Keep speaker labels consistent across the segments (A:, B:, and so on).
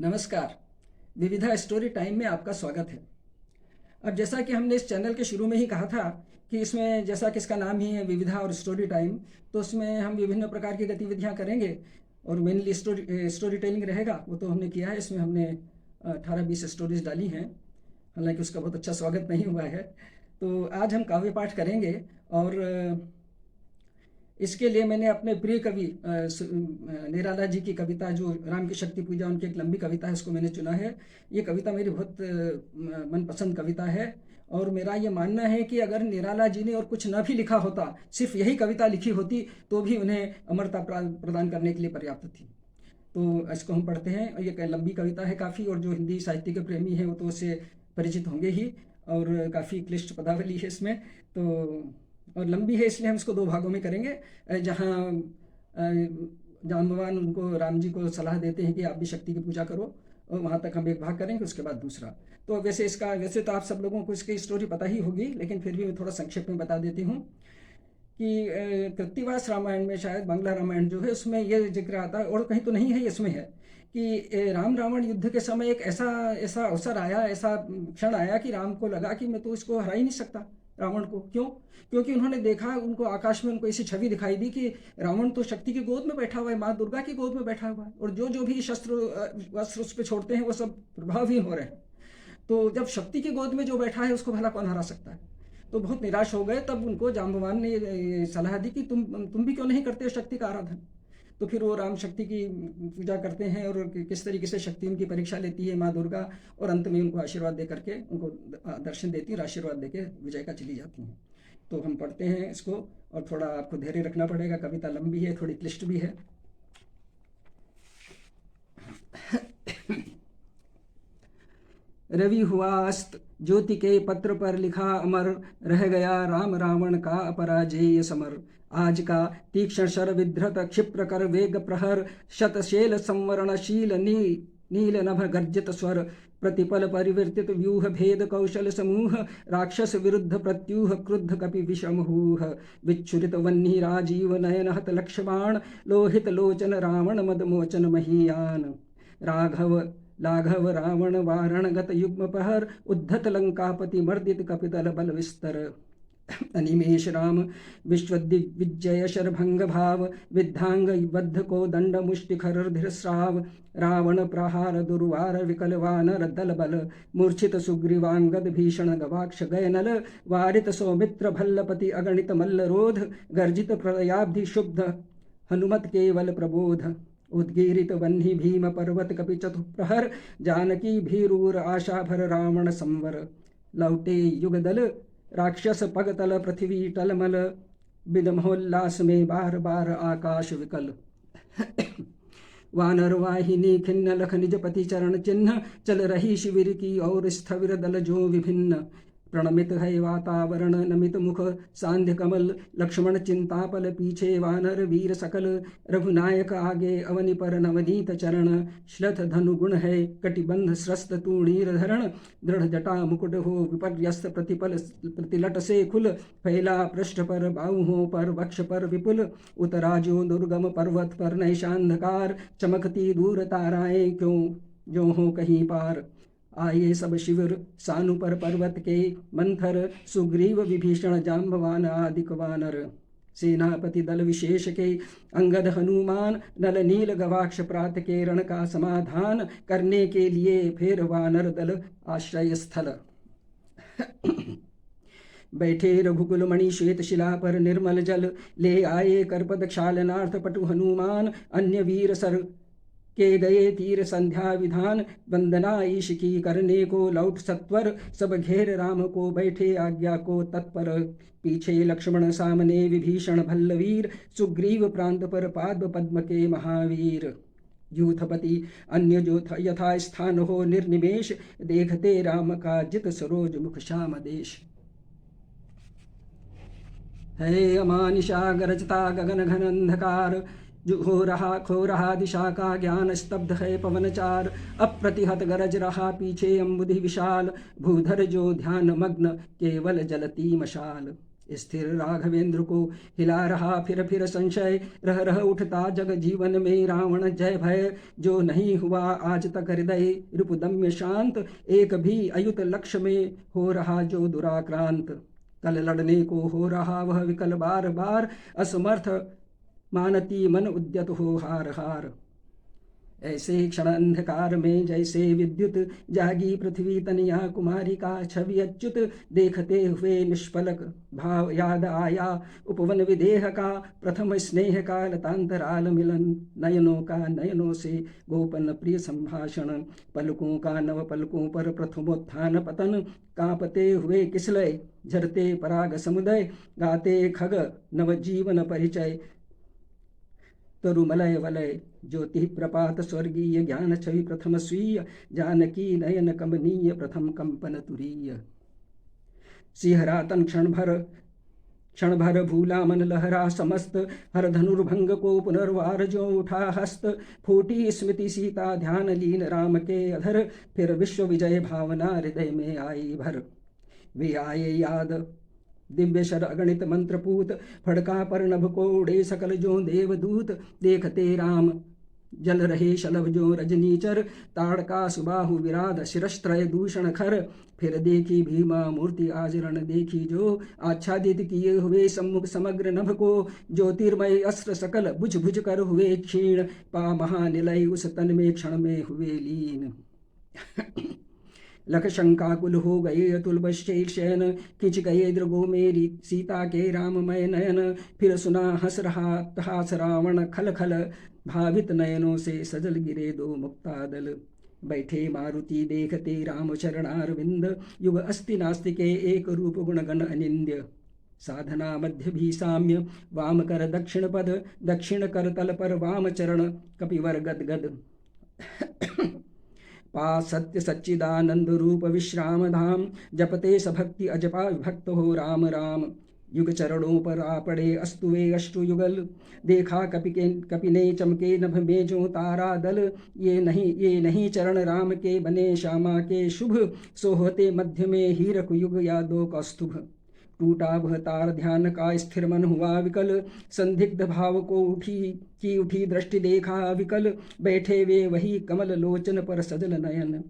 A: नमस्कार। विविधा story time में आपका स्वागत है। अब जैसा कि हमने इस चैनल के शुरू में ही कहा था कि इसमें जैसा कि इसका नाम ही है विविधा और स्टोरी टाइम, तो उसमें हम विभिन्न प्रकार की गतिविधियां करेंगे और मेनली स्टोरी टेलिंग रहेगा। वो तो हमने किया है। इसमें हमने 18-20 स्टोरीज डाली हैं, हालांकि उसका बहुत अच्छा स्वागत नहीं हुआ है। तो आज हम काव्य पाठ करेंगे और इसके लिए मैंने अपने प्रिय कवि निराला जी की कविता, जो राम की शक्ति पूजा, उनकी एक लंबी कविता है, उसको मैंने चुना है। ये कविता मेरी बहुत मनपसंद कविता है और मेरा ये मानना है कि अगर निराला जी ने और कुछ न भी लिखा होता, सिर्फ यही कविता लिखी होती, तो भी उन्हें अमरता प्रदान करने के लिए पर्याप्त थी। तो इसको हम पढ़ते हैं। और ये लंबी कविता है काफ़ी, और जो हिंदी साहित्य के प्रेमी हैं वो तो उससे परिचित होंगे ही, और काफ़ी क्लिष्ट पदावली है इसमें। तो और लंबी है इसलिए हम इसको दो भागों में करेंगे। जहाँ जाम्बवान उनको राम जी को सलाह देते हैं कि आप भी शक्ति की पूजा करो, और वहाँ तक हम एक भाग करेंगे, उसके बाद दूसरा। तो वैसे तो आप सब लोगों को इसकी स्टोरी पता ही होगी, लेकिन फिर भी मैं थोड़ा संक्षेप में बता देती हूँ कि कृत्तिवास रामायण में, शायद बांग्ला रामायण जो है, उसमें ये जिक्र आता है, और कहीं तो नहीं है, इसमें है कि राम रावण युद्ध के समय एक ऐसा ऐसा अवसर आया, ऐसा क्षण आया कि राम को लगा कि मैं तो इसको हरा ही नहीं सकता, रावण को। क्यों? क्योंकि उन्होंने देखा, उनको आकाश में उनको ऐसी छवि दिखाई दी कि रावण तो शक्ति की गोद में बैठा हुआ है, माँ दुर्गा की गोद में बैठा हुआ है, और जो जो भी वस्त्र उस पर छोड़ते हैं वो सब प्रभावहीन हो रहे हैं। तो जब शक्ति की गोद में जो बैठा है उसको भला कौन हरा सकता है? तो बहुत निराश हो गए। तब उनको जाम्बवान ने सलाह दी कि तुम भी क्यों नहीं करते शक्ति का आराधन। तो फिर वो राम शक्ति की पूजा करते हैं, और किस तरीके से शक्ति उनकी परीक्षा लेती है माँ दुर्गा, और अंत में उनको आशीर्वाद दे करके, उनको दर्शन देती है और आशीर्वाद देके विजय का चली जाती हैं। तो हम पढ़ते हैं इसको, और थोड़ा आपको धैर्य रखना पड़ेगा, कविता लंबी है, थोड़ी क्लिष्ट भी है। रवि हुआ अस्त, ज्योति के पत्र पर लिखा अमर, रह गया राम रावण का अपराजेय समर। आज का तीक्ष्ण शर विधृत क्षिप्र कर वेग प्रहर, शतशेल संवरणशील नील नभ गर्जित स्वर, प्रतिपल परिवर्तित व्यूह भेद कौशल समूह, राक्षस विरुद्ध प्रत्यूह क्रुद्ध कपि विषमूह, विच्छुरित वह्नि राजीव नयन हत लक्ष्मण, लोहित लोचन रावण मद मोचन महीयान। लाघव रावण वारणगत युग्म प्रहर, उद्धत लंकापति मर्दित कपितल बल विस्तर। अनिमेष राम विश्वदिग्विजय शरभंग भाव, विद्धांग बद्ध को दंड मुष्टिखर धीरस्राव। रावण प्रहार दुर्वार विकल वानर दल बल, मूर्छित सुग्रीवांगद भीषण गवाक्ष गयनल, वारित सौमित्र भल्लपति अगणित मल्लरोध, गर्जित प्रलयाब्धि शुद्ध हनुमत केवल प्रबोध। उद्गीरित वह्नि भीम पर्वत कपि चतुप्रहर, जानकी भीरूर आशा भर रावण संवर। लौटे युगदल राक्षस पगतल पृथ्वी टलमल, विदमहोल्लास में बार बार आकाश विकल। वानर वाहिनी खिन्न लख निज पति चरण चिन्ह, चल रही शिविर की और स्थविर दल जो विभिन्न। प्रणमित है वातावरण नमित मुख सांध्य कमल, लक्ष्मण चिंतापल पीछे वानर वीर सकल। रघुनायक आगे अवनि पर नवनीत चरण, श्लथ धनु गुण है कटिबंध स्रस्त तूणीर धरण। दृढ़ जटा मुकुट हो विपर्यस्त प्रतिपल प्रतिलट से खुल, फैला पृष्ठ पर बाहुओं पर वक्ष पर विपुल। उतराजो दुर्गम पर्वत पर नैशांधकार, चमकती दूर ताराएं क्यों जो हो कहीं पार। आये सब शिविर सानु पर पर्वत के मंथर, सुग्रीव विभीषण जाम्बवान आदिक वानर। सेनापति दल विशेष के अंगद हनुमान, नल नील गवाक्ष प्रात के रण का समाधान करने के लिए फिर वानर दल आश्रय स्थल। बैठे रघुकुल मणि श्वेत शिला पर निर्मल जल, ले आए करपद क्षालनार्थ पटु हनुमान। अन्य वीर सर के गए तीर संध्या विधान, वंदना ईश की करने को लौट सत्वर। सब घेर राम को बैठे आज्ञा को तत्पर, पीछे लक्ष्मण सामने विभीषण भल्लवीर। सुग्रीव प्रांत पर पाद्म पद्म के महावीर। यूथपति अन्य जो यथा स्थान हो निर्निमेश, देखते राम का जित सरोज मुख श्याम देश। है अमानिशा गरजता गगन घन अंधकार, जो खो रहा दिशा का ज्ञान स्तब्ध है पवनचार। अप्रतिहत गरज रहा पीछे अम्बुधि विशाल, भूधर जो ध्यान मग्न केवल जलती मशाल। स्थिर राघवेंद्र को हिला रहा फिर संशय, रह रह उठता जग जीवन में रावण जय भय। जो नहीं हुआ आज तक हृदय रिपुदम्य शांत, एक भी अयुत लक्ष्य में हो रहा जो दुराक्रांत। कल लड़ने को हो रहा वह विकल बार बार, असमर्थ मानती मन उद्यत हो हार हार। ऐसे क्षण अंधकार में जैसे विद्युत, जागी पृथ्वी तनिया कुमारी का छवि अच्युत। देखते हुए निष्फलक भाव याद आया उपवन विदेह का, प्रथम स्नेह का लतांतराल मिलन। नयनों का नयनों से गोपन प्रिय संभाषण, पलकों का नव पलकों पर प्रथमोत्थान पतन। कांपते हुए किसलय झरते पराग समुदय, गाते खग नवजीवन परिचय। तरुमलय वलय ज्योति प्रपात स्वर्गीय, ज्ञान छवि प्रथम स्वीय। जानकी नयन कमनीय प्रथम कंपन तुरीय। सिहरा तन क्षण भर भूला मन लहरा समस्त, हर धनुर्भंग को पुनर्वार जो उठा हस्त। फूटी स्मृति सीता ध्यान लीन राम के अधर, फिर विश्व विजय भावना हृदय में आई भर। वे आए याद दिव्य शर अगणित मंत्रपूत, फड़का पर नभ को उड़े सकल जो देवदूत। देखते राम जल रहे शलभ जो रजनीचर, ताड़का सुबाहु विराध शिरस्त्रय दूषण खर। फिर देखी भीमा मूर्ति आजरण देखी जो, आच्छादित किए हुए सम्मुख समग्र नभ को। ज्योतिर्मय अस्त्र सकल बुझ बुझ कर हुए क्षीण, पा महानिलय उस तन में क्षण में हुए लीन। लख शंकाकुल हो गए अतुल बश्चैल शयन, खिंच गए दृगो मेरी सीता के राममय नयन। फिर सुना हंस रहा हास रावण खल खल, भावित नयनों से सजल गिरे दो मुक्तादल। बैठे मारुति देखते राम चरणार विंद, युग अस्ति नास्ति के एक रूप गुण गण अनिंद्य। साधना मध्य भी साम्य वाम कर दक्षिण पद, दक्षिण कर तल पर वाम चरण कपिवर गद गद। पा सत्य सच्चिदानंद रूप विश्राम धाम, जपते सभक्ति अजपा विभक्त हो राम राम। युग चरणों पर आ पड़े अस्तुवे अष्टु युगल, देखा कपि ने चमके नभ में जो तारा दल। ये नहीं चरण राम के बने श्यामा के शुभ, सोहते मध्य में हीरक युग यादों का स्तुभ। टूटा वह तार ध्यान का स्थिर मन हुआ विकल, संदिग्ध भाव को उठी दृष्टि देखा विकल। बैठे वे वही कमल लोचन पर सजल नयन,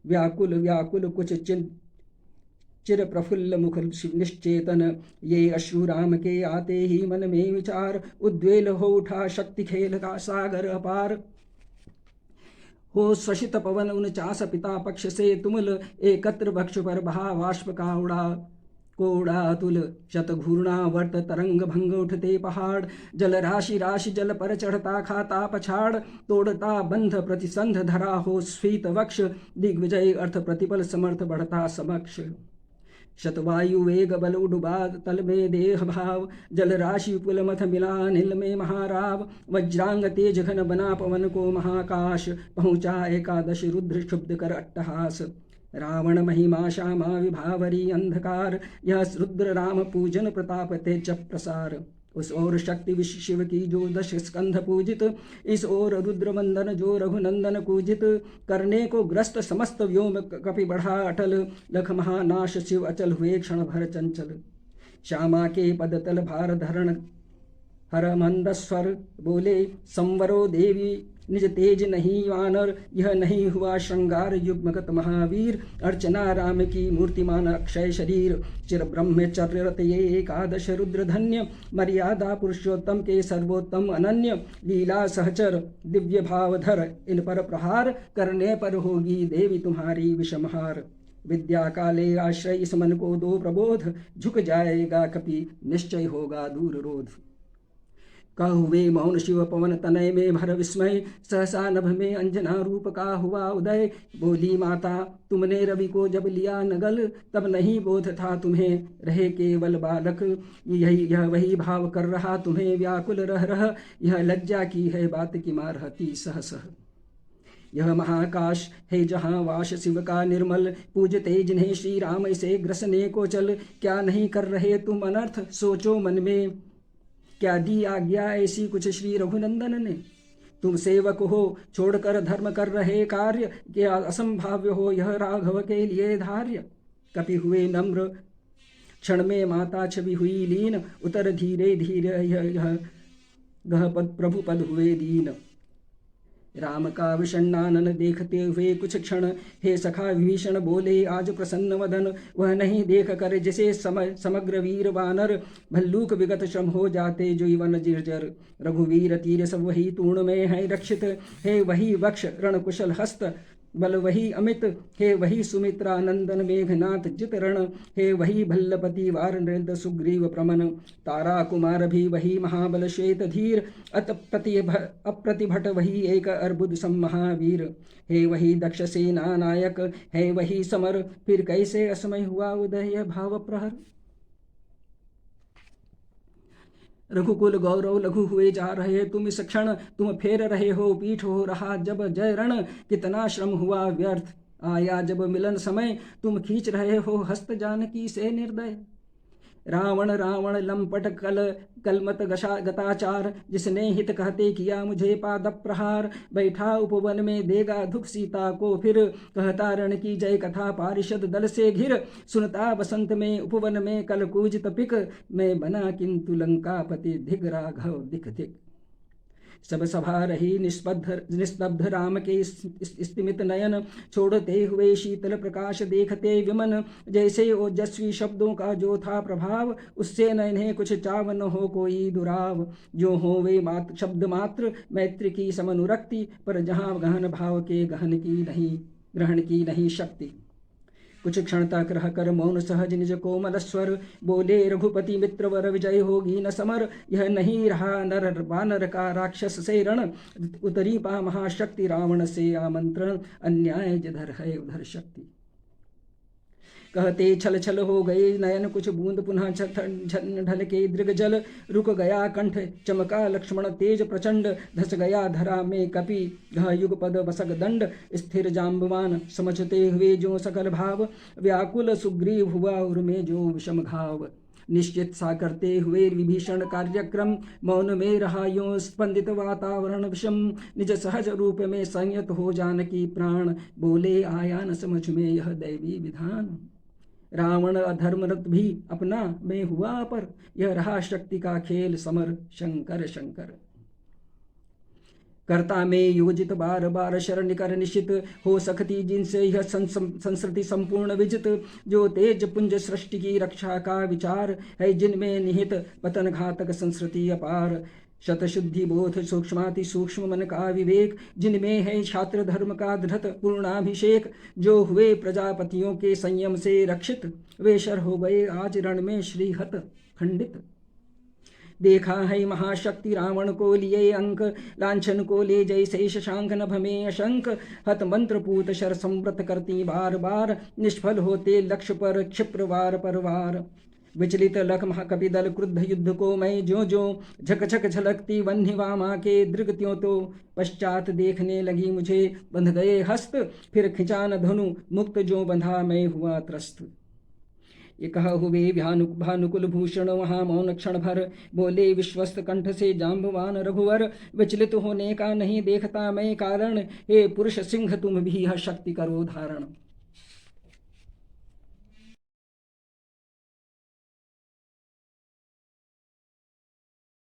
A: व्याकुल व्याकुल कुछ चिर प्रफुल्ल मुख निश्चेतन। ये अश्रु राम के आते ही मन में विचार, उद्वेल हो उठा शक्ति खेल का सागर अपार। हो स्वशित पवन 49 पिता पक्ष से तुमुल, एकत्र भक्ष पर बहा वाष्प का उड़ा अतुल। शतघूर्णा वर्त तरंग भंग उठते पहाड़, जल राशि राशि जल पर चढ़ता खाता पछाड़। तोड़ता बंध प्रतिसंध धरा हो स्फीत वक्ष, दिग्विजय अर्थ प्रतिपल समर्थ बढ़ता समक्ष। शतवायु वेग बल उडुबा तल में देह भाव, जल राशि पुल मथ मिला नील में महाराव। वज्रांग तेज घन बना पवन को महाकाश, पहुँचा एकादश रुद्र क्षुब्ध कर अट्टहास। रावण महिमा श्यामा विभावरी अंधकार, यह रुद्र राम पूजन प्रताप तेज प्रसार। उस ओर शक्ति शिव की जो 10 स्कंध पूजित, इस ओर रुद्र वंदन जो रघुनंदन पूजित। करने को ग्रस्त समस्त व्योम कपि बढ़ा अटल, लख महानाश शिव अचल हुए क्षण भर चंचल। श्यामा के पद तल भार धरण हर मंद स्वर, बोले संवरो देवी निज तेज नहीं वानर। यह नहीं हुआ श्रृंगार युग्मगत महावीर, अर्चना राम की मूर्तिमान अक्षय शरीर। चिर ब्रह्मचर्य रत ये एकादश रुद्र धन्य, मर्यादा पुरुषोत्तम के सर्वोत्तम अनन्य। लीला सहचर दिव्य भावधर, इन पर प्रहार करने पर होगी देवी तुम्हारी विषमहार। विद्या काले आश्रय इस मन को दो प्रबोध, झुक जाएगा कपि निश्चय होगा दूर रोध। कहुए मौन शिव पवन तनय में भर विस्मय, सहसा नभ में अंजना रूप का हुआ उदय। बोली माता तुमने रवि को जब लिया नगल, तब नहीं बोध था तुम्हें रहे केवल बालक। यह वही भाव कर रहा तुम्हें व्याकुल रह। यह लज्जा की है बात की माँ रहती सह सह। यह महाकाश है जहाँ वास शिव का निर्मल, पूजते जिन्हें श्री राम से ग्रसने को चल। क्या नहीं कर रहे तुम अनर्थ सोचो मन में, क्या दी आज्ञा ऐसी कुछ श्री रघुनंदन ने। तुम सेवक हो छोड़कर धर्म कर रहे कार्य, क्या असंभाव्य हो यह राघव के लिए धार्य। कपि हुए नम्र क्षण में माता छवि हुई लीन, उतर धीरे धीरे यह गह पद प्रभु पद हुए दीन। राम का विषण्णानन देखते हुए कुछ क्षण हे सखा विभीषण बोले, आज प्रसन्न वदन वह नहीं देख कर जिसे समग्र वीर वानर, भल्लूक विगत श्रम हो जाते जो वन जिर्जर। रघुवीर तीर सब वही तूर्ण में है रक्षित, हे वही वक्ष रण कुशल हस्त, बल वही अमित, हे वही सुमित्रा नंदन मेघनाथ जित रण, हे वही भल्लपति वार नृंद सुग्रीव प्रमन। तारा कुमार भी वही महाबल श्वेत धीर, अप्रतिभट वही एक अर्बुद सम महावीर। हे वही दक्ष सेना नायक, है वही समर, फिर कैसे असमय हुआ उदय भाव प्रहर। रघुकुल गौरव लघु हुए जा रहे तुम इस क्षण, तुम फेर रहे हो पीठ हो रहा जब जय रण, कितना श्रम हुआ व्यर्थ आया जब मिलन समय, तुम खींच रहे हो हस्त जानकी से निर्दय। रावण रावण लंपट कलमत गताचार, जिसने हित कहते किया मुझे पाद प्रहार, बैठा उपवन में देगा दुख सीता को फिर, कहता रण की जय कथा पारिषद दल से घिर, सुनता बसंत में उपवन में कल कूजित पिक, मैं बना किंतु लंकापति धिग राघव दिख दिख। सब सभा रही निस्तब्ध राम के स्तिमित नयन, छोड़ते हुए शीतल प्रकाश देखते विमन, जैसे ओजस्वी शब्दों का जो था प्रभाव, उससे न इन्हें कुछ चाव न हो कोई दुराव। जो हो वे शब्द मात्र मैत्री की समनुरक्ति, पर जहाँ गहन भाव के ग्रहण की नहीं शक्ति। कुछ क्षण तक रह कर मौन सहज निज कोमल स्वर, बोले रघुपति मित्र वर विजय होगी न समर, यह नहीं रहा नर वानर का राक्षस से रण, उतरी पा महाशक्ति रावण से आमंत्रण, अन्याय जिधर है उधर शक्ति। कहते छल छल हो गए नयन कुछ बूंद, पुनः ढल के दृग जल, रुक गया कंठ चमका लक्ष्मण तेज प्रचंड, धस गया धरा में कपि घ युगपद बसक दंड, स्थिर जाम्बवान समझते हुए जो सकल भाव, व्याकुल सुग्रीव हुआ उर में जो विषम घाव। निश्चित सा करते हुए विभीषण कार्यक्रम, मौन में रहा यो स्पंदित वातावरण विषम, निज सहज रूप में संयत हो जानकी प्राण, बोले आया न समझ में यह दैवी विधान। रावण अधर्मरत भी अपना में हुआ पर, यह रहा शक्ति का खेल समर शंकर शंकर। कर्ता में योजित बार बार शरण कर निशित, हो सकती जिनसे यह संस्कृति संपूर्ण विजित, जो तेज पुंज सृष्टि की रक्षा का विचार है, जिनमें निहित पतन घातक संस्कृति अपार। शतशुद्धि बोध सूक्ष्माति सूक्ष्म मन का विवेक, जिनमें है छात्र धर्म का दृढ़ पूर्णाभिषेक, जो हुए प्रजापतियों के संयम से रक्षित, वे शर हो गए आज रण में श्रीहत खंडित। देखा है महाशक्ति रावण को लिए अंक, लांछन को ले जैसे शशांक नभ में अशंक, हत मंत्र पूत शर संव्रत करती बार बार, निष्फल होते लक्ष्य पर क्षिप्र वार पर वार। विचलित लख महाकपि दल क्रुद्ध युद्ध को मैं जो जो, झकझक झलकती वह्निवामा के दृग त्यों तो, पश्चात देखने लगी मुझे बंध गए हस्त, फिर खिंचा न धनु मुक्त जो बंधा मैं हुआ त्रस्त। ये कहा हुए भानुकुल भूषण वहाँ मौन क्षण भर, बोले विश्वस्त कंठ से जाम्बवान रघुवर, विचलित होने का नहीं देखता मैं कारण, हे पुरुष सिंह तुम भी यह शक्ति करो धारण।